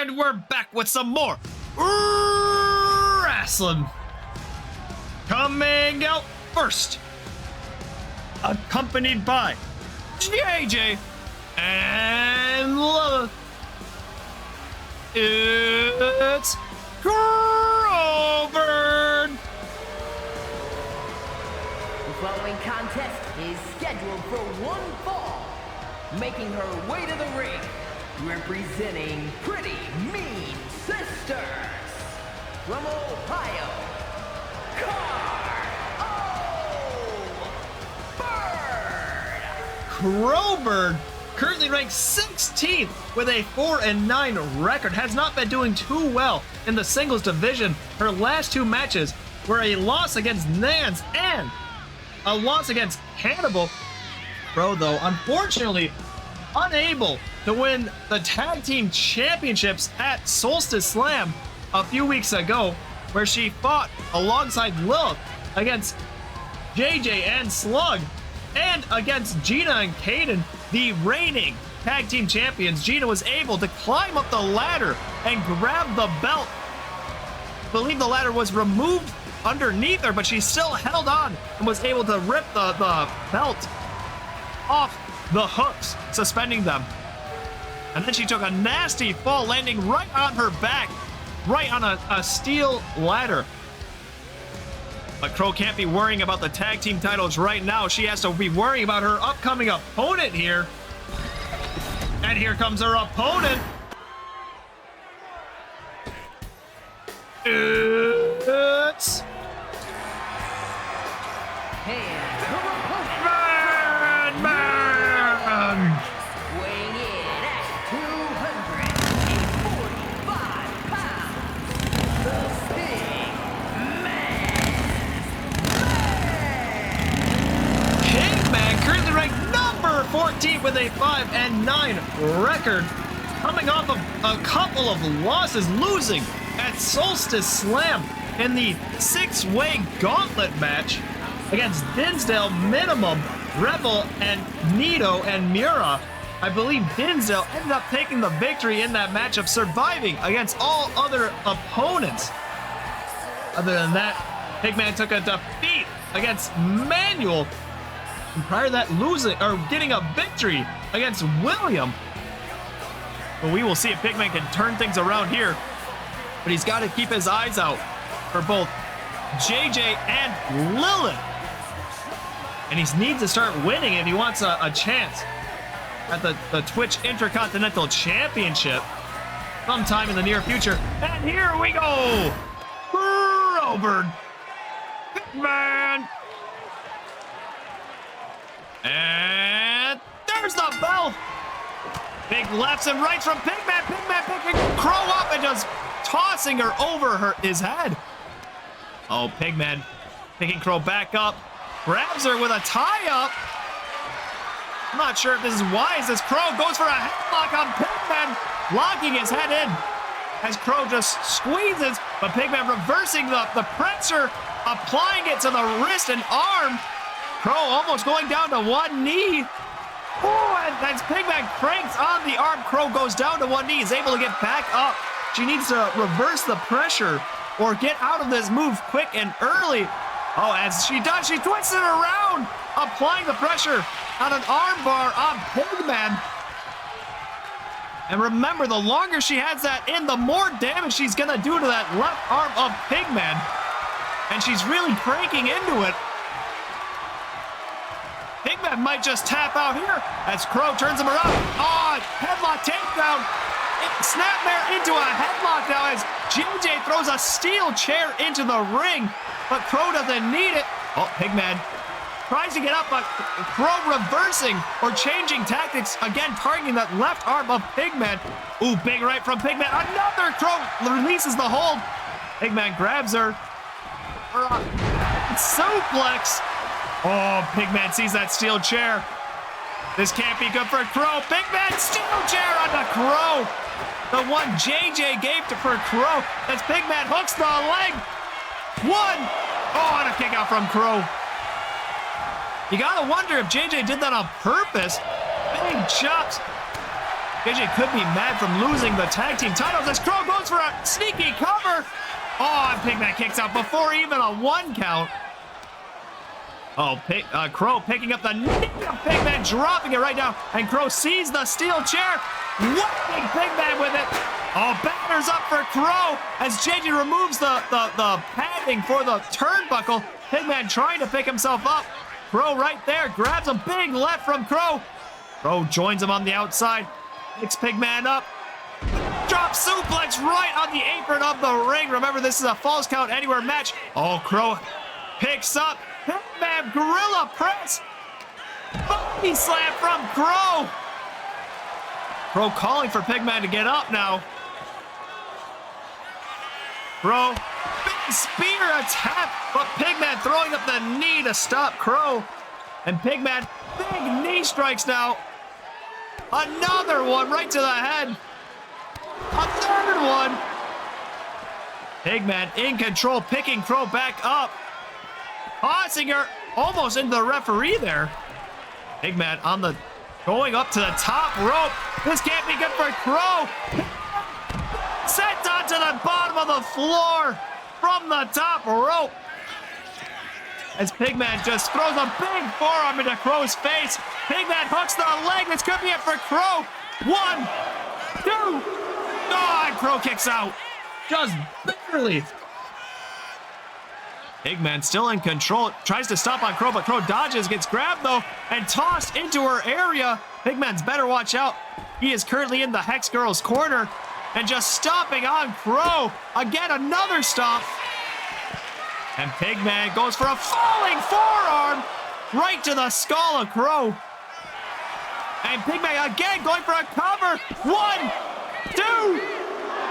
And we're back with some more wrestling. Coming out first, accompanied by JJ and Lilith, it's CrowBird. The following contest is scheduled for one fall. Making her way to the ring, representing Pretty Mean Sisters, from Ohio, CrowBird, currently ranked 16th with a 4-9 record, has not been doing too well in the singles division. Her last two matches were a loss against Nance and a loss against Hannibal. Crow, though, unfortunately unable to win the tag team championships at Solstice Slam a few weeks ago, where she fought alongside Lilith against JJ and Slug and against Gina and Kaden, the reigning tag team champions. Gina was able to climb up the ladder and grab the belt. I believe the ladder was removed underneath her, but she still held on and was able to rip the belt off the hooks, suspending them. And then she took a nasty fall, landing right on her back, right on a steel ladder. But Crow can't be worrying about the tag team titles right now. She has to be worrying about her upcoming opponent here. And here comes her opponent. It's Pigmanman! weighing in at 245 pounds, the Pigman, currently ranked number 14 with a 5-9 record, coming off of a couple of losses, losing at Solstice Slam in the 6-way gauntlet match against Dinsdale, Minimum, Rebel, and Nito and Mura. I believe Dinsdale ended up taking the victory in that matchup, surviving against all other opponents. Other than that, Pigman took a defeat against Manuel, and prior to that losing or getting a victory against William. But we will see if Pigman can turn things around here. But he's got to keep his eyes out for both JJ and Lilith. And he needs to start winning if he wants a chance at the Twitch Intercontinental Championship sometime in the near future. And here we go! CrowBird, Pigman! And there's the bell! Big lefts and rights from Pigman. Pigman picking Crow up and just tossing her over his head. Oh, Pigman picking Crow back up. Grabs her with a tie-up. I'm not sure if this is wise as Crow goes for a headlock on Pigman, locking his head in as Crow just squeezes, but Pigman reversing the pressure, applying it to the wrist and arm. Crow almost going down to one knee. Oh, and as Pigman cranks on the arm, Crow goes down to one knee, is able to get back up. She needs to reverse the pressure or get out of this move quick and early. Oh, as she does, she twists it around, applying the pressure on an arm bar on Pigman. And remember, the longer she has that in, the more damage she's gonna do to that left arm of Pigman. And she's really cranking into it. Pigman might just tap out here as Crow turns him around. Oh, headlock takedown. Snapmare into a headlock now as JJ throws a steel chair into the ring, but Crow doesn't need it. Oh, Pigman tries to get up, but Crow reversing or changing tactics, again targeting that left arm of Pigman. Ooh, big right from Pigman. Another Crow releases the hold. Pigman grabs her. Suplex. Oh, Pigman sees that steel chair. This can't be good for Crow. Pigman steel chair on the Crow. The one JJ gave for Crow as Pigman hooks the leg. One. Oh, and a kick out from Crow. You gotta wonder if JJ did that on purpose. Big chops JJ could be mad from losing the tag team titles as Crow goes for a sneaky cover. Oh, and Pigman kicks out before even a 1 count. Oh, Crow picking up the knee of Pigman, dropping it right now. And Crow sees the steel chair, whacking Pigman with it. Oh, batters up for Crow as JJ removes the padding for the turnbuckle. Pigman trying to pick himself up. Crow right there, grabs a big left from Crow. Crow joins him on the outside, picks Pigman up. Drop suplex right on the apron of the ring. Remember, this is a Falls Count Anywhere match. Oh, Crow picks up Pigman, gorilla press. Body slam from Crow. Crow calling for Pigman to get up now. Crow, big spear attack, but Pigman throwing up the knee to stop Crow. And Pigman, big knee strikes now. Another one right to the head. A third one. Pigman in control, picking Crow back up. Tossing her almost into the referee there. Pigman on the, going up to the top rope. This can't be good for Crow. Sent onto the bottom of the floor from the top rope. As Pigman just throws a big forearm into Crow's face. Pigman hooks the leg. This could be it for Crow. 1, 2. Oh, and Crow kicks out. Just barely. Pigman still in control. Tries to stop on Crow, but Crow dodges. Gets grabbed, though, and tossed into her area. Pigman's better watch out. He is currently in the Hex Girls' corner. And just stomping on Crow. Again, another stomp. And Pigman goes for a falling forearm right to the skull of Crow. And Pigman again going for a cover. 1, 2.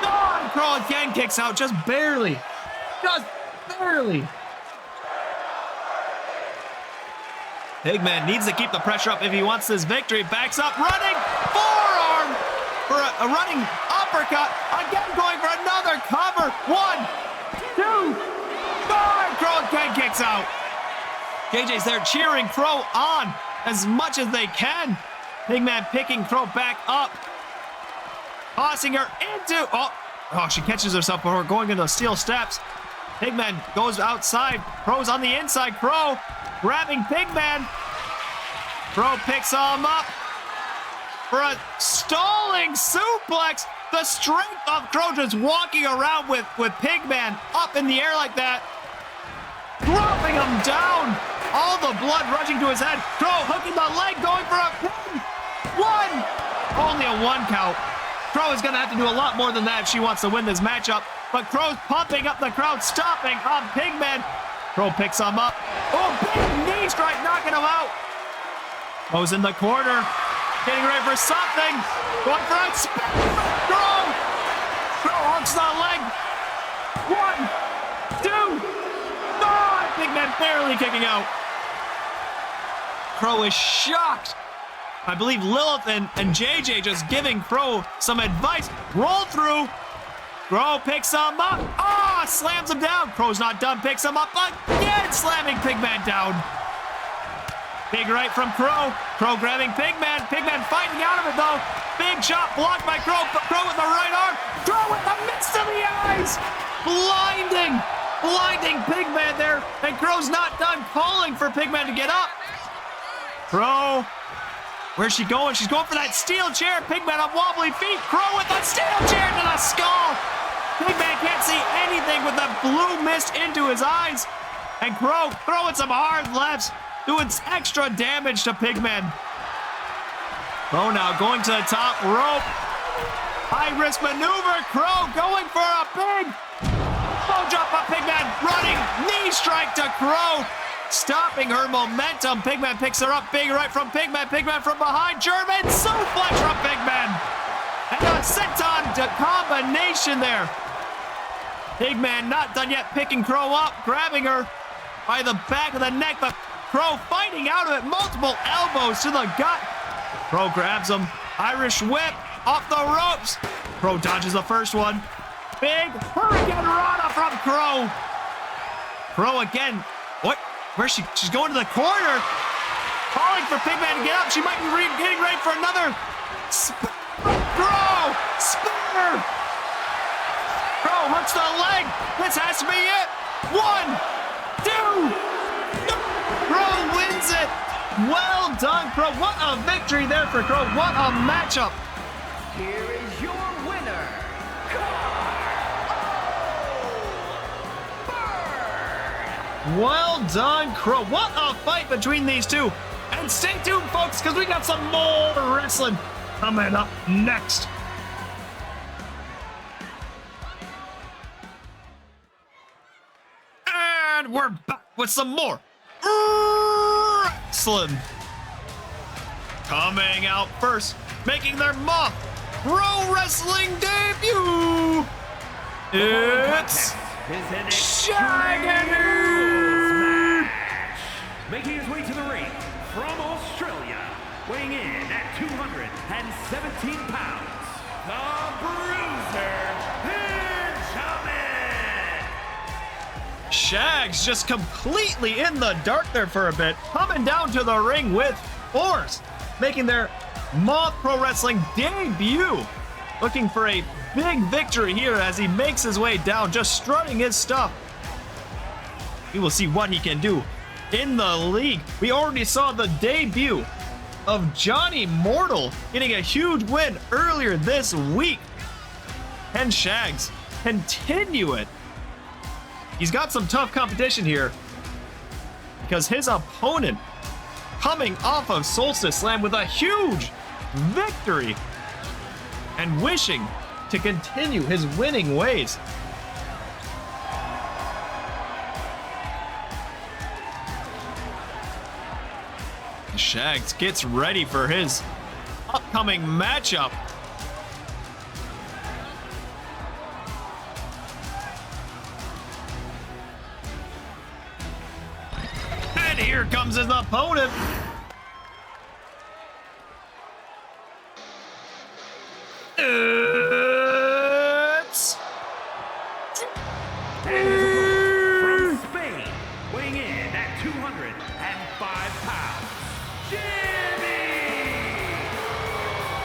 Oh, and Crow again kicks out, just barely. Just barely. Pigman needs to keep the pressure up if he wants this victory. Backs up, running forearm for a running uppercut. Again going for another cover. 1, 2. Oh, Crow again kicks out. JJ's there cheering Crow on as much as they can. Pigman picking Crow back up. Tossing her into... Oh, she catches herself before going into steel steps. Pigman goes outside. Crow's on the inside. Crow grabbing Pigman. Crow picks him up for a stalling suplex. The strength of Crow just walking around with Pigman up in the air like that. Dropping him down. All the blood rushing to his head. Crow hooking the leg, going for a pin. 1. Only a 1 count. Crow is going to have to do a lot more than that if she wants to win this matchup. But Crow's pumping up the crowd, stopping on Pigman. Crow picks him up. Oh, big knee strike, knocking him out. Crow's in the corner, getting ready for something. Going for a spin. Crow hooks the leg. 1, 2. Oh, Pigman barely kicking out. Crow is shocked. I believe Lilith and JJ just giving Crow some advice. Roll through. Crow picks him up. Oh, slams him down. Crow's not done. Picks him up again, slamming Pigman down. Big right from Crow. Crow grabbing Pigman. Pigman fighting out of it, though. Big shot blocked by Crow. Crow with the right arm. Crow with the mist of the eyes. Blinding Pigman there. And Crow's not done calling for Pigman to get up. Crow. Where's she going? She's going for that steel chair. Pigman on wobbly feet. Crow with the steel chair to the skull. Pigman can't see anything with the blue mist into his eyes. And Crow throwing some hard lefts, doing extra damage to Pigman. Crow now going to the top rope. High risk maneuver. Crow going for a big bow drop on Pigman. Running knee strike to Crow. Stopping her momentum. Pigman picks her up. Big right from Pigman. Pigman from behind. German suplex from Pigman. And a senton combination there. Pigman not done yet. Picking Crow up. Grabbing her by the back of the neck. But Crow fighting out of it. Multiple elbows to the gut. Crow grabs him. Irish whip off the ropes. Crow dodges the first one. Big Hurricane Rana from Crow. Crow again. What? Where's she? She's going to the corner. Calling for Pigman to get up. She might be getting ready for another here. Crow hooks the leg. This has to be it. 1, 2. Crow wins it. Well done, Crow. What a victory there for Crow. What a matchup. Here is your winner, CrowBird. Well done, Crow. What a fight between these two. And stay tuned, folks, because we got some more wrestling coming up next. And we're back with some more wrestling. Coming out first, making their Moth Pro Wrestling debut. It's Shaggedy. Making his way to the ring from Australia, weighing in at 217 pounds, the Bruiser Pigmanman. Shags just completely in the dark there for a bit, coming down to the ring with force, making their Moth Pro Wrestling debut. Looking for a big victory here as he makes his way down, just strutting his stuff. We will see what he can do in the league. We already saw the debut of Johnny Mortal getting a huge win earlier this week. Can Shags continue it? He's got some tough competition here because his opponent coming off of Solstice Slam with a huge victory and wishing to continue his winning ways. Shags gets ready for his upcoming matchup. And here comes his opponent. It's From Spain, weighing in at 205 pounds,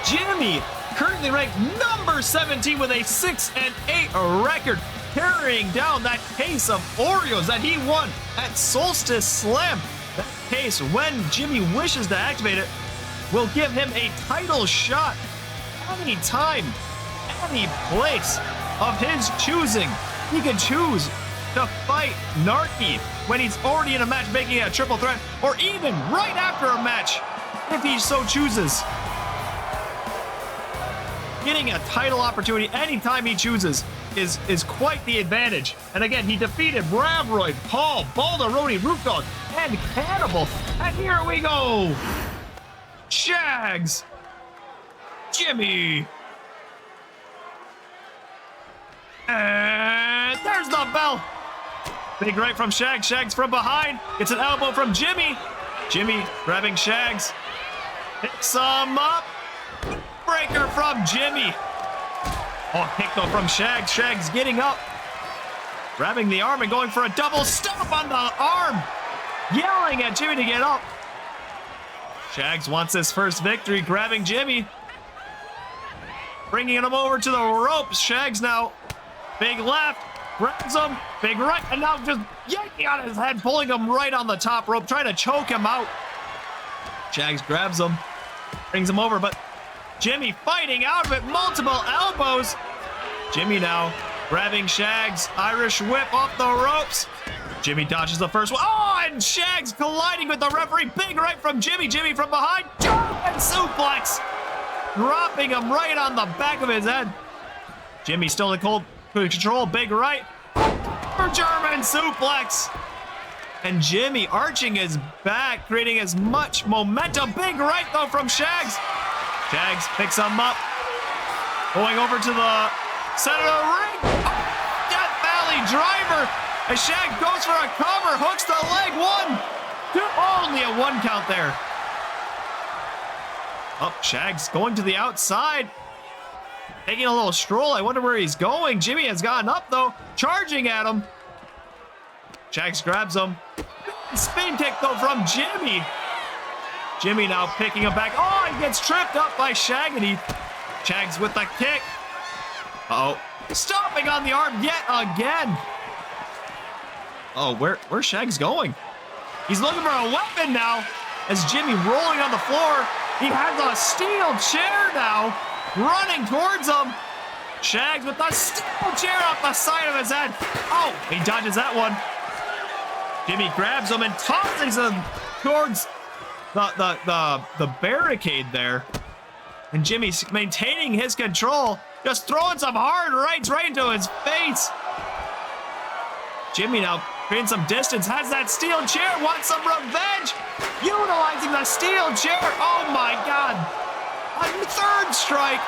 Jimmy, currently ranked number 17 with a 6-8 record, carrying down that case of Oreos that he won at Solstice Slam. That case, when Jimmy wishes to activate it, will give him a title shot anytime, any place of his choosing. He could choose to fight Narky when he's already in a match, making it a triple threat, or even right after a match, if he so chooses. Getting a title opportunity anytime he chooses is quite the advantage. And again, he defeated Bravroid, Paul, Balderoni, Root Dog, and Cannibal. And here we go. Shags. Jimmy. And there's the bell. Big right from Shags. Shags from behind. Gets an elbow from Jimmy. Jimmy grabbing Shags. Picks him up. Breaker from Jimmy. Oh, kick though from Shags. Shags getting up. Grabbing the arm and going for a double stomp on the arm. Yelling at Jimmy to get up. Shags wants his first victory, grabbing Jimmy. Bringing him over to the ropes. Shags now. Big left. Grabs him. Big right. And now just yanking on his head, pulling him right on the top rope, trying to choke him out. Shags grabs him. Brings him over, but Jimmy fighting out of it. Multiple elbows. Jimmy now grabbing Shags. Irish whip off the ropes. Jimmy dodges the first one. Oh, and Shags colliding with the referee. Big right from Jimmy. Jimmy from behind. German suplex. Dropping him right on the back of his head. Jimmy still in cold control. Big right. For German suplex. And Jimmy arching his back, creating as much momentum. Big right, though, from Shags. Shags picks him up. Going over to the center of the ring. Oh, Death Valley driver. As Shag goes for a cover, hooks the leg. 1, 2, only a 1 count there. Oh, Shag's going to the outside. Taking a little stroll. I wonder where he's going. Jimmy has gotten up, though. Charging at him. Shags grabs him. Spin kick, though, from Jimmy. Jimmy now picking him back. Oh, he gets tripped up by Shaggedy. Shags with the kick. Uh-oh. Stomping on the arm yet again. Oh, where's Shags going? He's looking for a weapon now. As Jimmy rolling on the floor. He has a steel chair now. Running towards him. Shags with the steel chair off the side of his head. Oh, he dodges that one. Jimmy grabs him and tosses him towards the barricade there. And Jimmy's maintaining his control. Just throwing some hard rights right into his face. Jimmy now creating some distance. Has that steel chair. Wants some revenge. Utilizing the steel chair. Oh my God. A third strike.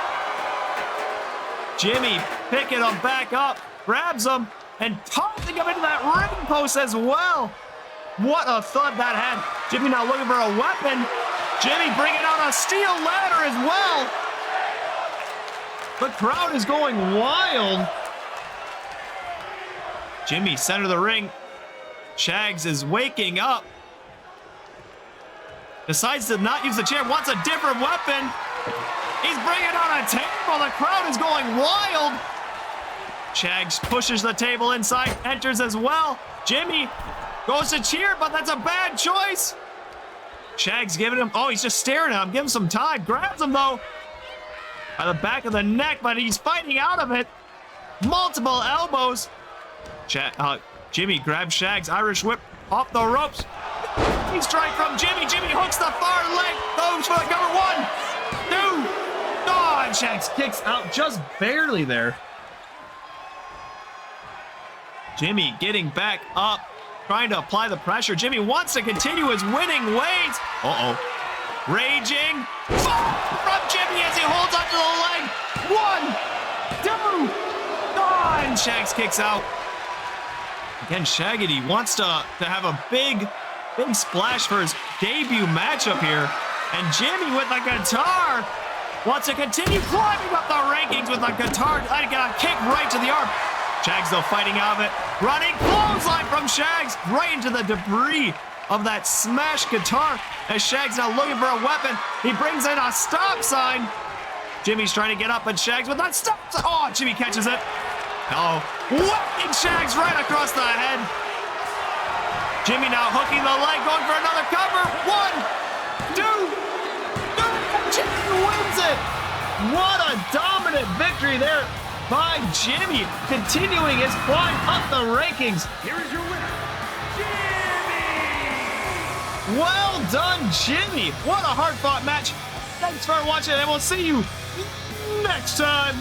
Jimmy picking him back up. Grabs him. And tossing him into that ring post as well. What a thud that had. Jimmy now looking for a weapon. Jimmy bringing out a steel ladder as well. The crowd is going wild. Jimmy, center of the ring. Shags is waking up. Decides to not use the chair. Wants a different weapon. He's bringing out a table. The crowd is going wild. Shags pushes the table inside. Enters as well. Jimmy goes to cheer, but that's a bad choice. Shags giving him, oh, he's just staring at him. Give him some time. Grabs him, though, by the back of the neck, but he's fighting out of it. Multiple elbows. Jimmy grabs Shags. Irish whip off the ropes. He strike from Jimmy. Jimmy hooks the far leg. Goes for the cover. 1, 2. Oh, and Shags kicks out just barely there. Jimmy getting back up. Trying to apply the pressure. Jimmy wants to continue his winning ways. Uh-oh. Raging. Fall from Jimmy as he holds onto the leg. 1, 2. Oh, and Shags kicks out. Again, Shaggedy wants to have a big splash for his debut matchup here. And Jimmy with the guitar wants to continue climbing up the rankings with the guitar. I get a kick right to the arm. Shags, though, fighting out of it. Running clothesline from Shags right into the debris of that smashed guitar. As Shags now looking for a weapon. He brings in a stop sign. Jimmy's trying to get up, but Shags with that stop sign. Oh, Jimmy catches it. Uh-oh. Whacking Shags right across the head. Jimmy now hooking the leg, going for another cover. 1, 2. Jimmy wins it. What a dominant victory there by Jimmy, continuing his climb up the rankings. Here is your winner, Jimmy! Well done, Jimmy. What a hard-fought match. Thanks for watching, and we'll see you next time.